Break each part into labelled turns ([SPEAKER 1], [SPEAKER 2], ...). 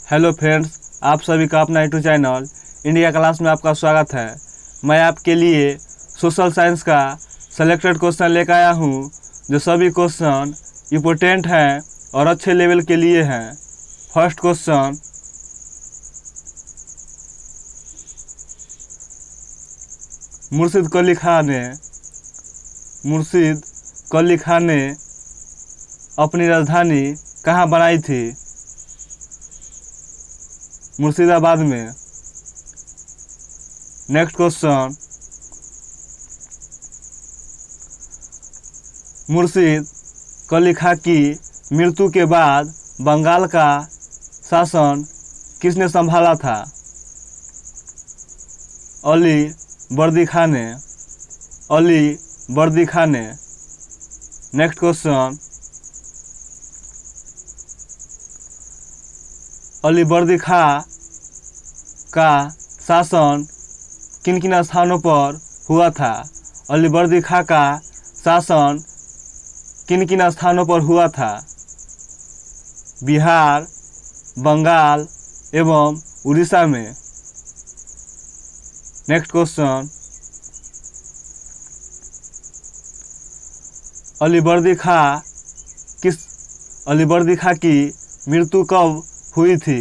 [SPEAKER 1] Hello friends, आप सभी का अपना यूट्यूब चैनल इंडिया क्लास में आपका स्वागत है। मैं आपके लिए सोशल साइंस का सेलेक्टेड क्वेश्चन लेकर आया हूँ, जो सभी क्वेश्चन इम्पोर्टेंट हैं और अच्छे लेवल के लिए हैं। फर्स्ट क्वेश्चन, मुर्शिद कुली खान ने अपनी राजधानी कहाँ बनाई थी? मुर्शिदाबाद में। नेक्स्ट क्वेश्चन, मुर्शिद कुली खान की मृत्यु के बाद बंगाल का शासन किसने संभाला था? अली वर्दी खान ने। नेक्स्ट क्वेश्चन, अली वर्दी खान का शासन किन किन स्थानों पर हुआ था? अली वर्दी खान का शासन किन किन स्थानों पर हुआ था? बिहार, बंगाल एवं उड़ीसा में। नेक्स्ट क्वेश्चन, अली वर्दी खान की मृत्यु कब हुई थी?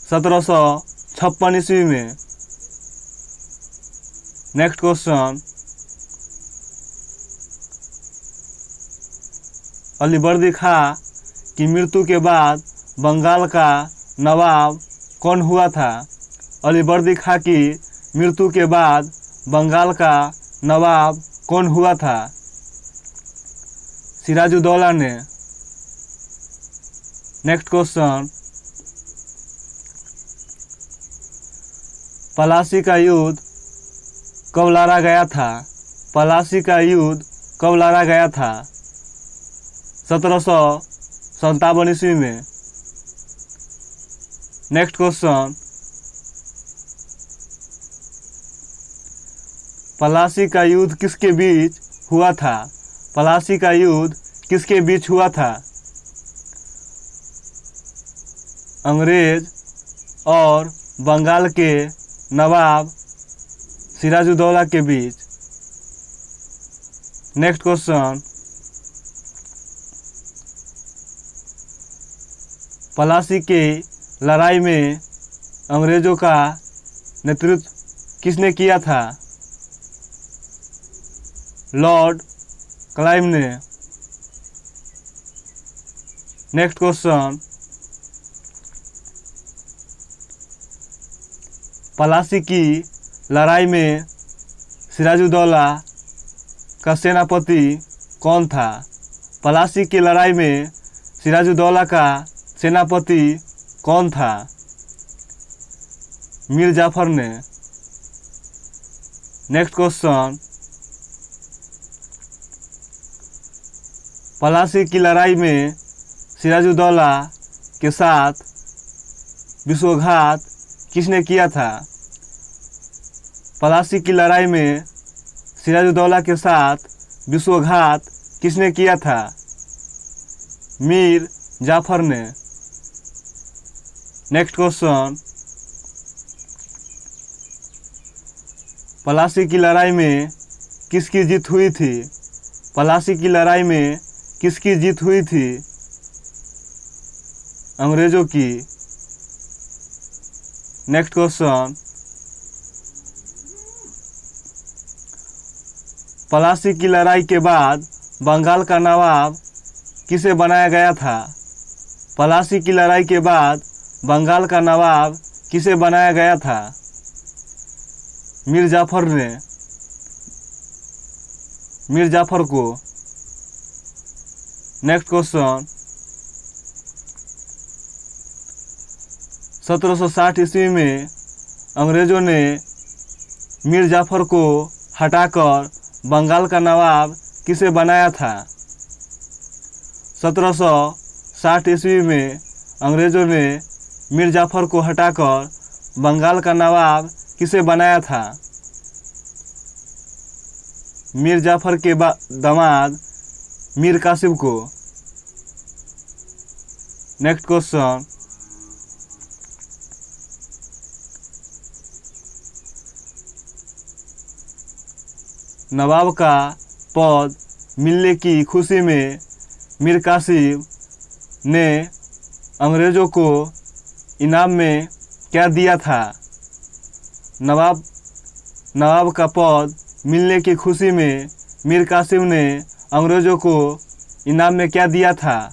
[SPEAKER 1] 1756 ईस्वी में। नेक्स्ट क्वेश्चन, अली वर्दी खान की मृत्यु के बाद बंगाल का नवाब कौन हुआ था? अली वर्दी खान की मृत्यु के बाद बंगाल का नवाब कौन हुआ था? सिराजुद्दौला ने। नेक्स्ट क्वेश्चन, पलासी का युद्ध कब लड़ा गया था? पलासी का युद्ध कब लड़ा गया था? 1757 ईस्वी में। नेक्स्ट क्वेश्चन, पलासी का युद्ध किसके बीच हुआ था? पलासी का युद्ध किसके बीच हुआ था? अंग्रेज और बंगाल के नवाब सिराजुद्दौला के बीच। नेक्स्ट क्वेश्चन, पलासी के लड़ाई में अंग्रेजों का नेतृत्व किसने किया था? लॉर्ड क्लाइव ने। नेक्स्ट क्वेश्चन, पलासी की लड़ाई में सिराजुद्दौला का सेनापति कौन था? पलासी की लड़ाई में सिराजुद्दौला का सेनापति कौन था? मीर जाफर ने। नेक्स्ट क्वेश्चन, पलासी की लड़ाई में सिराजुद्दौला के साथ विश्वासघात किसने किया था? पलासी की लड़ाई में सिराजुद्दौला के साथ विश्वासघात किसने किया था? मीर जाफर ने। नेक्स्ट क्वेश्चन, पलासी की लड़ाई में किसकी जीत हुई थी? पलासी की लड़ाई में किसकी जीत हुई थी? अंग्रेजों की। नेक्स्ट क्वेश्चन, पलासी की लड़ाई के बाद बंगाल का नवाब किसे बनाया गया था? पलासी की लड़ाई के बाद बंगाल का नवाब किसे बनाया गया था? मीर जाफर ने। मीर जाफर को। नेक्स्ट क्वेश्चन, 1760 ईस्वी में अंग्रेजों ने मीर जाफर को हटाकर बंगाल का नवाब किसे बनाया था? 1760 ईस्वी में अंग्रेजों ने मीर जाफर को हटाकर बंगाल का नवाब किसे बनाया था? मीर जाफर के दामाद मीर कासिम को। नेक्स्ट क्वेश्चन, नवाब का पद मिलने की खुशी में मीर कासिम ने अंग्रेज़ों को इनाम में क्या दिया था? नवाब का पद मिलने की खुशी में मीर कासिम ने अंग्रेज़ों को इनाम में क्या दिया था?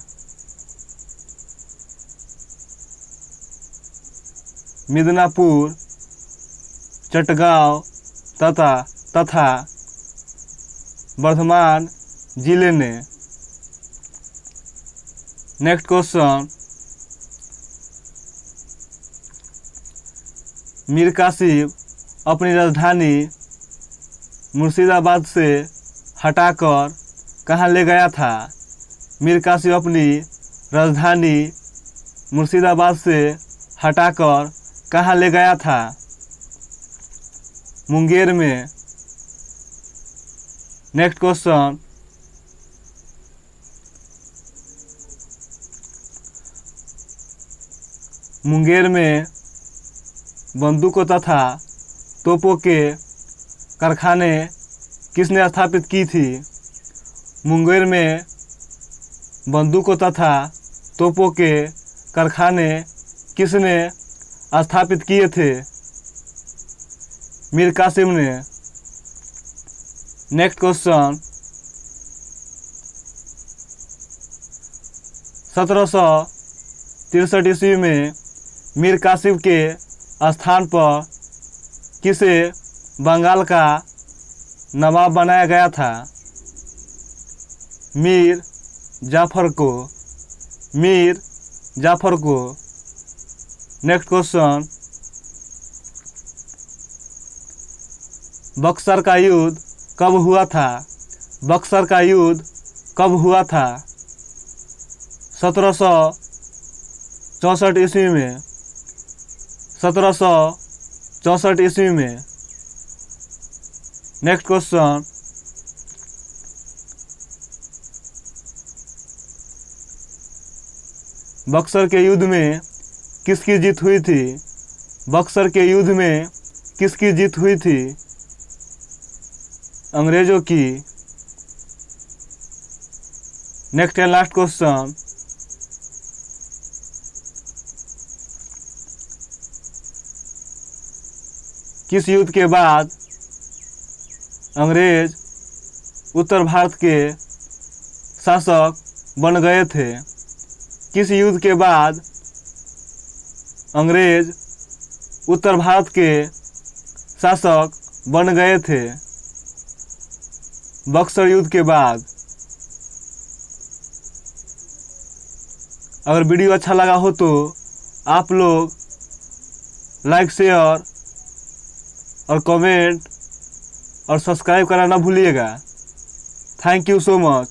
[SPEAKER 1] मिदनापुर, चटगांव तथा वर्धमान जिले ने। नेक्स्ट क्वेश्चन, मीर कासिम अपनी राजधानी मुर्शिदाबाद से हटाकर कहाँ ले गया था? मीर कासिम अपनी राजधानी मुर्शिदाबाद से हटाकर कहाँ ले गया था? मुंगेर में। नेक्स्ट क्वेश्चन, मुंगेर में बंदूकों तथा तोपों के कारखाने किसने स्थापित की थी? मुंगेर में बंदूकों तथा तोपों के कारखाने किसने स्थापित किए थे? मीर कासिम ने। नेक्स्ट क्वेश्चन, 1763 ईस्वी में मीर कासिम के स्थान पर किसे बंगाल का नवाब बनाया गया था? मीर जाफर को। नेक्स्ट क्वेश्चन, बक्सर का युद्ध कब हुआ था? बक्सर का युद्ध कब हुआ था? 1764 ईस्वी में। 1764 ईस्वी में। नेक्स्ट क्वेश्चन, बक्सर के युद्ध में किसकी जीत हुई थी? बक्सर के युद्ध में किसकी जीत हुई थी? अंग्रेजों की। नेक्स्ट एंड लास्ट क्वेश्चन, किस युद्ध के बाद अंग्रेज उत्तर भारत के शासक बन गए थे? किस युद्ध के बाद अंग्रेज उत्तर भारत के शासक बन गए थे? बक्सर युद्ध के बाद। अगर वीडियो अच्छा लगा हो तो आप लोग लाइक, शेयर और कमेंट और सब्सक्राइब करना ना भूलिएगा। Thank you so much.